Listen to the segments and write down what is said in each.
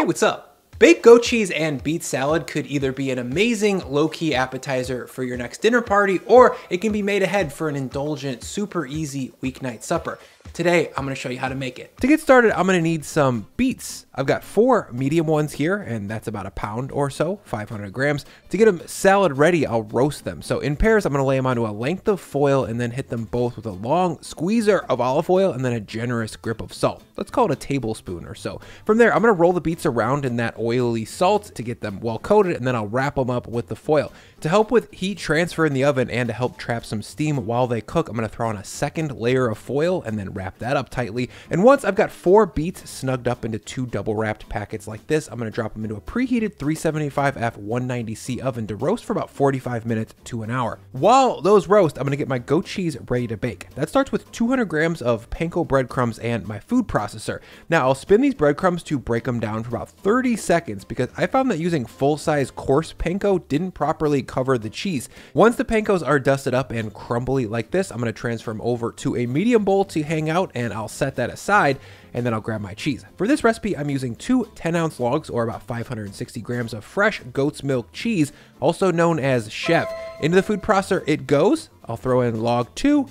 what's up? Baked goat cheese and beet salad could either be an amazing low-key appetizer for your next dinner party, or it can be made ahead for an indulgent, super easy weeknight supper. Today, I'm gonna show you how to make it. To get started, I'm gonna need some beets. I've got 4 medium ones here, and that's about a pound or so, 500 grams. To get them salad ready, I'll roast them. So in pairs, I'm gonna lay them onto a length of foil and then hit them both with a long squeezer of olive oil and then a generous grip of salt. Let's call it a tablespoon or so. From there, I'm gonna roll the beets around in that oily salt to get them well coated, and then I'll wrap them up with the foil. To help with heat transfer in the oven and to help trap some steam while they cook, I'm gonna throw on a second layer of foil and then wrap that up tightly. And once I've got 4 beets snugged up into 2 double wrapped packets like this, I'm gonna drop them into a preheated 375F 190C oven to roast for about 45 minutes to an hour. While those roast, I'm gonna get my goat cheese ready to bake. That starts with 200 grams of panko breadcrumbs and my food processor. Now I'll spin these breadcrumbs to break them down for about 30 seconds because I found that using full-size coarse panko didn't properly cover the cheese. Once the pankos are dusted up and crumbly like this, I'm gonna transfer them over to a medium bowl to hang out, and I'll set that aside, and then I'll grab my cheese. For this recipe, I'm using 2 10-ounce logs, or about 560 grams of fresh goat's milk cheese, also known as chev. Into the food processor it goes. I'll throw in log 2,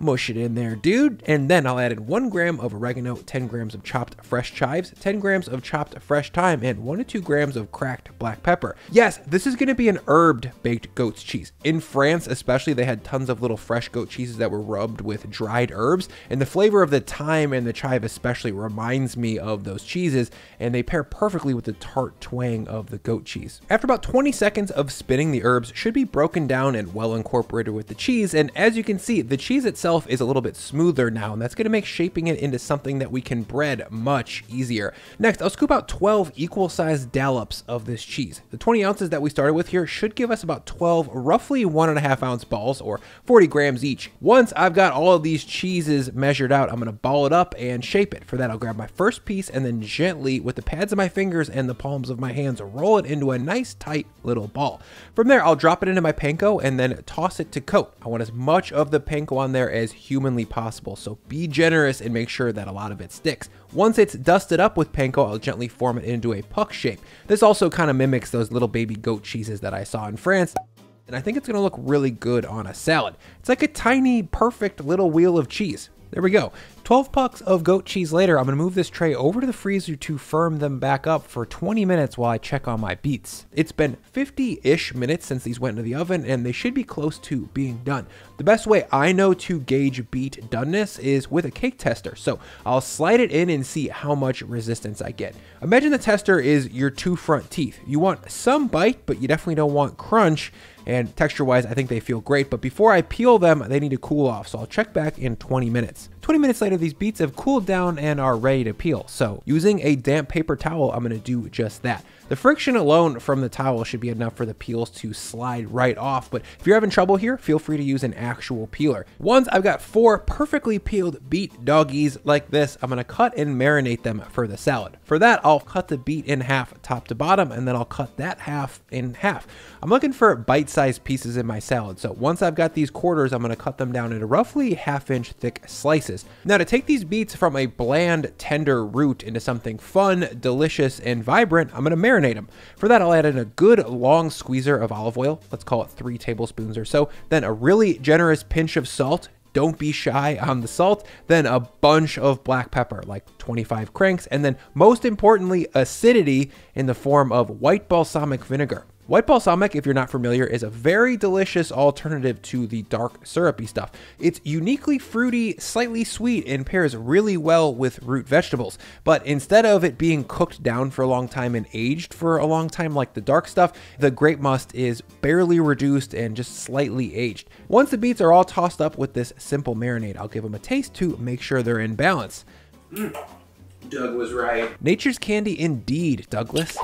mush it in there, dude, and then I'll add in 1 gram of oregano, 10 grams of chopped fresh chives, 10 grams of chopped fresh thyme, and 1 to 2 grams of cracked black pepper. Yes, this is gonna be an herbed baked goat's cheese. In France especially, they had tons of little fresh goat cheeses that were rubbed with dried herbs, and the flavor of the thyme and the chive especially reminds me of those cheeses, and they pair perfectly with the tart twang of the goat cheese. After about 20 seconds of spinning, the herbs should be broken down and well incorporated with the cheese, and as you can see, the cheese itself is a little bit smoother now, and that's going to make shaping it into something that we can bread much easier. Next, I'll scoop out 12 equal-sized dollops of this cheese. The 20 ounces that we started with here should give us about 12 roughly 1.5 ounce balls, or 40 grams each. Once I've got all of these cheeses measured out, I'm going to ball it up and shape it. For that, I'll grab my first piece and then gently, with the pads of my fingers and the palms of my hands, roll it into a nice tight little ball. From there, I'll drop it into my panko and then toss it to coat. I want as much of the panko on there as humanly possible, so be generous and make sure that a lot of it sticks. Once it's dusted up with panko, I'll gently form it into a puck shape. This also kind of mimics those little baby goat cheeses that I saw in France, and I think it's gonna look really good on a salad. It's like a tiny, perfect little wheel of cheese. There we go. 12 pucks of goat cheese later, I'm gonna move this tray over to the freezer to firm them back up for 20 minutes while I check on my beets. It's been 50-ish minutes since these went into the oven, and they should be close to being done. The best way I know to gauge beet doneness is with a cake tester. So I'll slide it in and see how much resistance I get. Imagine the tester is your 2 front teeth. You want some bite, but you definitely don't want crunch. And texture-wise, I think they feel great, but before I peel them, they need to cool off, so I'll check back in 20 minutes. 20 minutes later, these beets have cooled down and are ready to peel, so using a damp paper towel, I'm going to do just that. The friction alone from the towel should be enough for the peels to slide right off, but if you're having trouble here, feel free to use an actual peeler. Once I've got 4 perfectly peeled beet doggies like this, I'm going to cut and marinate them for the salad. For that, I'll cut the beet in half top to bottom, and then I'll cut that half in half. I'm looking for bite-sized pieces in my salad, so once I've got these quarters, I'm going to cut them down into roughly 1/2-inch thick slices. Now, to take these beets from a bland, tender root into something fun, delicious, and vibrant, I'm going to marinate them. For that, I'll add in a good long squeezer of olive oil, let's call it 3 tablespoons or so, then a really generous pinch of salt. Don't be shy on the salt, then a bunch of black pepper, like 25 cranks, and then most importantly, acidity in the form of white balsamic vinegar. White balsamic, if you're not familiar, is a very delicious alternative to the dark syrupy stuff. It's uniquely fruity, slightly sweet, and pairs really well with root vegetables. But instead of it being cooked down for a long time and aged for a long time like the dark stuff, the grape must is barely reduced and just slightly aged. Once the beets are all tossed up with this simple marinade, I'll give them a taste to make sure they're in balance. Doug was right. Nature's candy indeed, Douglas.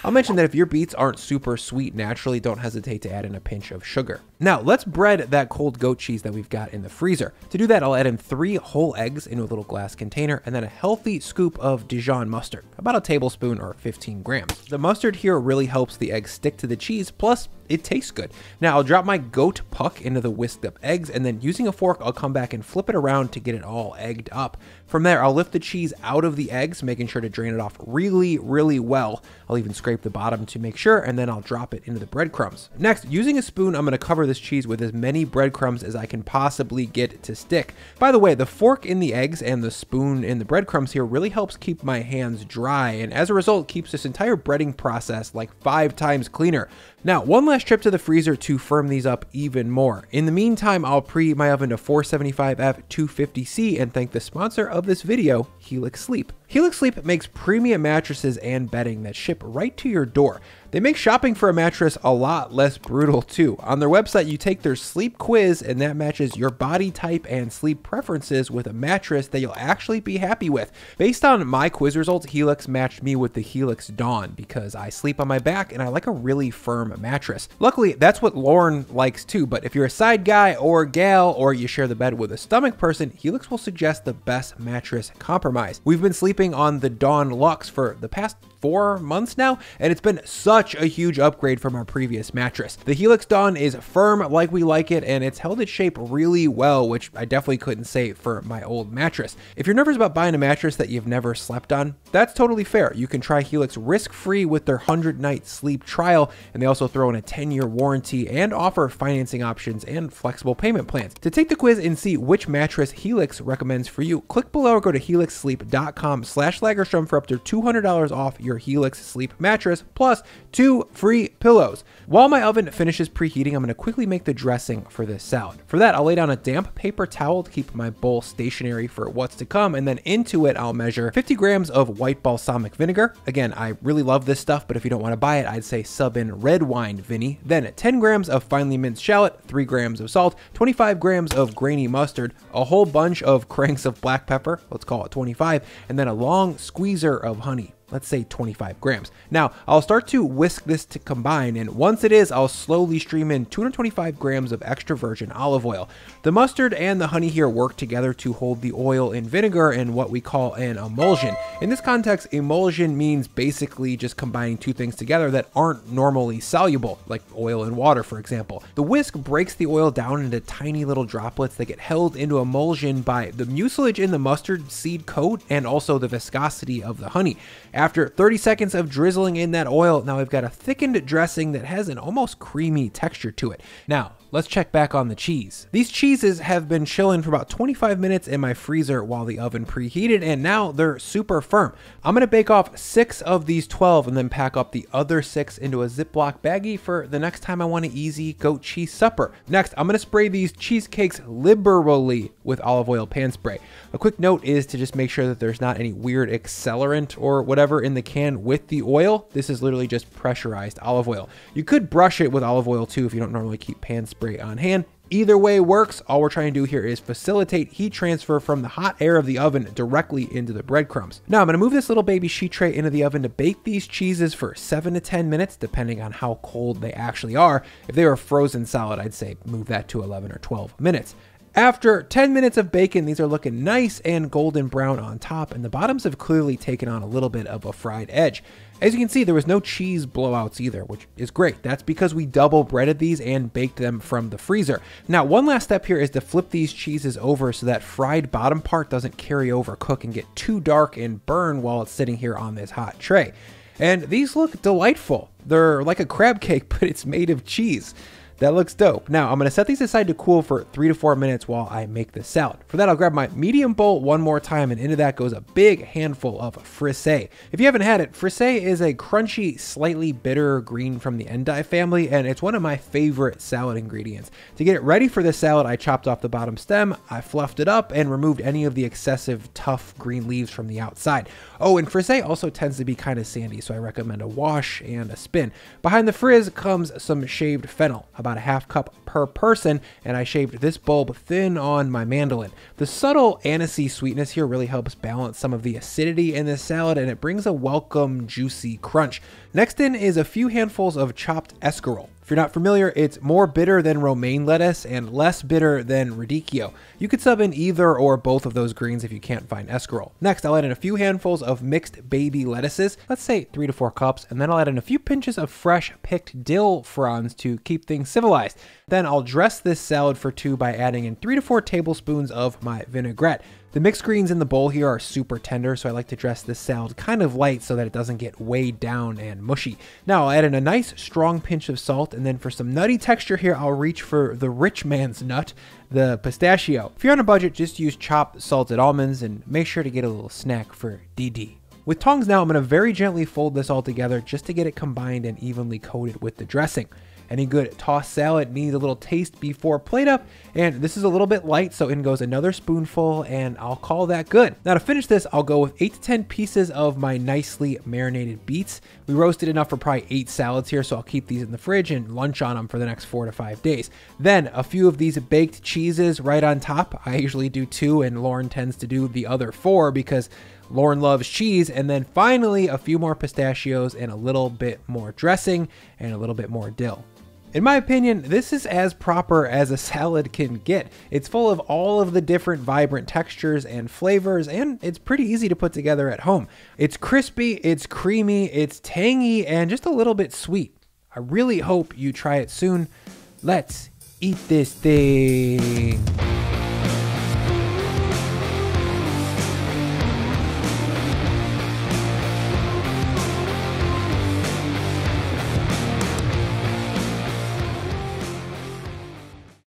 I'll mention that if your beets aren't super sweet naturally, don't hesitate to add in a pinch of sugar. Now, let's bread that cold goat cheese that we've got in the freezer. To do that, I'll add in 3 whole eggs into a little glass container and then a healthy scoop of Dijon mustard, about a tablespoon or 15 grams. The mustard here really helps the eggs stick to the cheese, plus it tastes good. Now I'll drop my goat puck into the whisked up eggs, and then using a fork, I'll come back and flip it around to get it all egged up. From there, I'll lift the cheese out of the eggs, making sure to drain it off really, really well. I'll even scrape the bottom to make sure, and then I'll drop it into the breadcrumbs. Next, using a spoon, I'm gonna cover this cheese with as many breadcrumbs as I can possibly get to stick. By the way, the fork in the eggs and the spoon in the breadcrumbs here really helps keep my hands dry, and as a result, keeps this entire breading process like 5 times cleaner. Now, one last trip to the freezer to firm these up even more. In the meantime, I'll preheat my oven to 475F 250C and thank the sponsor of this video, Helix Sleep. Helix Sleep makes premium mattresses and bedding that ship right to your door. They make shopping for a mattress a lot less brutal too. On their website, you take their sleep quiz and that matches your body type and sleep preferences with a mattress that you'll actually be happy with. Based on my quiz results, Helix matched me with the Helix Dawn because I sleep on my back and I like a really firm mattress. Luckily, that's what Lauren likes too, but if you're a side guy or gal or you share the bed with a stomach person, Helix will suggest the best mattress compromise. We've been sleeping on the Dawn Luxe for the past 4 months now, and it's been such a huge upgrade from our previous mattress. The Helix Dawn is firm like we like it, and it's held its shape really well, which I definitely couldn't say for my old mattress. If you're nervous about buying a mattress that you've never slept on, that's totally fair. You can try Helix risk-free with their 100-night sleep trial, and they also throw in a 10-year warranty and offer financing options and flexible payment plans. To take the quiz and see which mattress Helix recommends for you, click below or go to helixsleep.com/Lagerstrom for up to $200 off your Helix Sleep mattress plus 2 free pillows. While my oven finishes preheating, I'm going to quickly make the dressing for this salad. For that, I'll lay down a damp paper towel to keep my bowl stationary for what's to come, and then into it I'll measure 50 grams of white balsamic vinegar. Again, I really love this stuff, but if you don't want to buy it, I'd say sub in red wine Vinny. Then 10 grams of finely minced shallot, 3 grams of salt, 25 grams of grainy mustard, a whole bunch of cranks of black pepper, let's call it 25, and then a long squeezer of honey. Let's say 25 grams. Now, I'll start to whisk this to combine, and once it is, I'll slowly stream in 225 grams of extra virgin olive oil. The mustard and the honey here work together to hold the oil and vinegar in what we call an emulsion. In this context, emulsion means basically just combining 2 things together that aren't normally soluble, like oil and water, for example. The whisk breaks the oil down into tiny little droplets that get held into emulsion by the mucilage in the mustard seed coat and also the viscosity of the honey. After 30 seconds of drizzling in that oil, now I've got a thickened dressing that has an almost creamy texture to it. Now, let's check back on the cheese. These cheeses have been chilling for about 25 minutes in my freezer while the oven preheated, and now they're super firm. I'm gonna bake off 6 of these 12 and then pack up the other 6 into a Ziploc baggie for the next time I want an easy goat cheese supper. Next, I'm gonna spray these cheesecakes liberally with olive oil pan spray. A quick note is to just make sure that there's not any weird accelerant or whatever in the can with the oil. This is literally just pressurized olive oil. You could brush it with olive oil too if you don't normally keep pan spray on hand. Either way works. All we're trying to do here is facilitate heat transfer from the hot air of the oven directly into the breadcrumbs. Now I'm going to move this little baby sheet tray into the oven to bake these cheeses for 7 to 10 minutes, depending on how cold they actually are. If they were frozen solid, I'd say move that to 11 or 12 minutes. After 10 minutes of bacon, these are looking nice and golden brown on top, and the bottoms have clearly taken on a little bit of a fried edge. As you can see, there was no cheese blowouts either, which is great. That's because we double breaded these and baked them from the freezer. Now, one last step here is to flip these cheeses over so that fried bottom part doesn't carry over, cook, and get too dark and burn while it's sitting here on this hot tray. And these look delightful. They're like a crab cake, but it's made of cheese. That looks dope. Now I'm gonna set these aside to cool for 3 to 4 minutes while I make the salad. For that, I'll grab my medium bowl one more time, and into that goes a big handful of frisee. If you haven't had it, frisee is a crunchy, slightly bitter green from the endive family, and it's one of my favorite salad ingredients. To get it ready for this salad, I chopped off the bottom stem, I fluffed it up, and removed any of the excessive tough green leaves from the outside. Oh, and frisee also tends to be kind of sandy, so I recommend a wash and a spin. Behind the frizz comes some shaved fennel, about a half cup per person, and I shaved this bulb thin on my mandolin. The subtle anisey sweetness here really helps balance some of the acidity in this salad, and it brings a welcome juicy crunch. Next in is a few handfuls of chopped escarole. If you're not familiar, it's more bitter than romaine lettuce and less bitter than radicchio. You could sub in either or both of those greens if you can't find escarole. Next, I'll add in a few handfuls of mixed baby lettuces, let's say 3 to 4 cups, and then I'll add in a few pinches of fresh picked dill fronds to keep things civilized. Then I'll dress this salad for 2 by adding in 3 to 4 tablespoons of my vinaigrette. The mixed greens in the bowl here are super tender, so I like to dress this salad kind of light so that it doesn't get weighed down and mushy. Now I'll add in a nice strong pinch of salt, and then for some nutty texture here, I'll reach for the rich man's nut, the pistachio. If you're on a budget, just use chopped salted almonds and make sure to get a little snack for DD. With tongs now, I'm going to very gently fold this all together just to get it combined and evenly coated with the dressing. Any good tossed salad needs a little taste before plate up, and this is a little bit light, so in goes another spoonful, and I'll call that good. Now to finish this, I'll go with 8 to 10 pieces of my nicely marinated beets. We roasted enough for probably 8 salads here, so I'll keep these in the fridge and lunch on them for the next 4 to 5 days. Then a few of these baked cheeses right on top. I usually do 2, and Lauren tends to do the other 4 because Lauren loves cheese. And then finally, a few more pistachios and a little bit more dressing and a little bit more dill. In my opinion, this is as proper as a salad can get. It's full of all of the different vibrant textures and flavors, and it's pretty easy to put together at home. It's crispy, it's creamy, it's tangy, and just a little bit sweet. I really hope you try it soon. Let's eat this thing.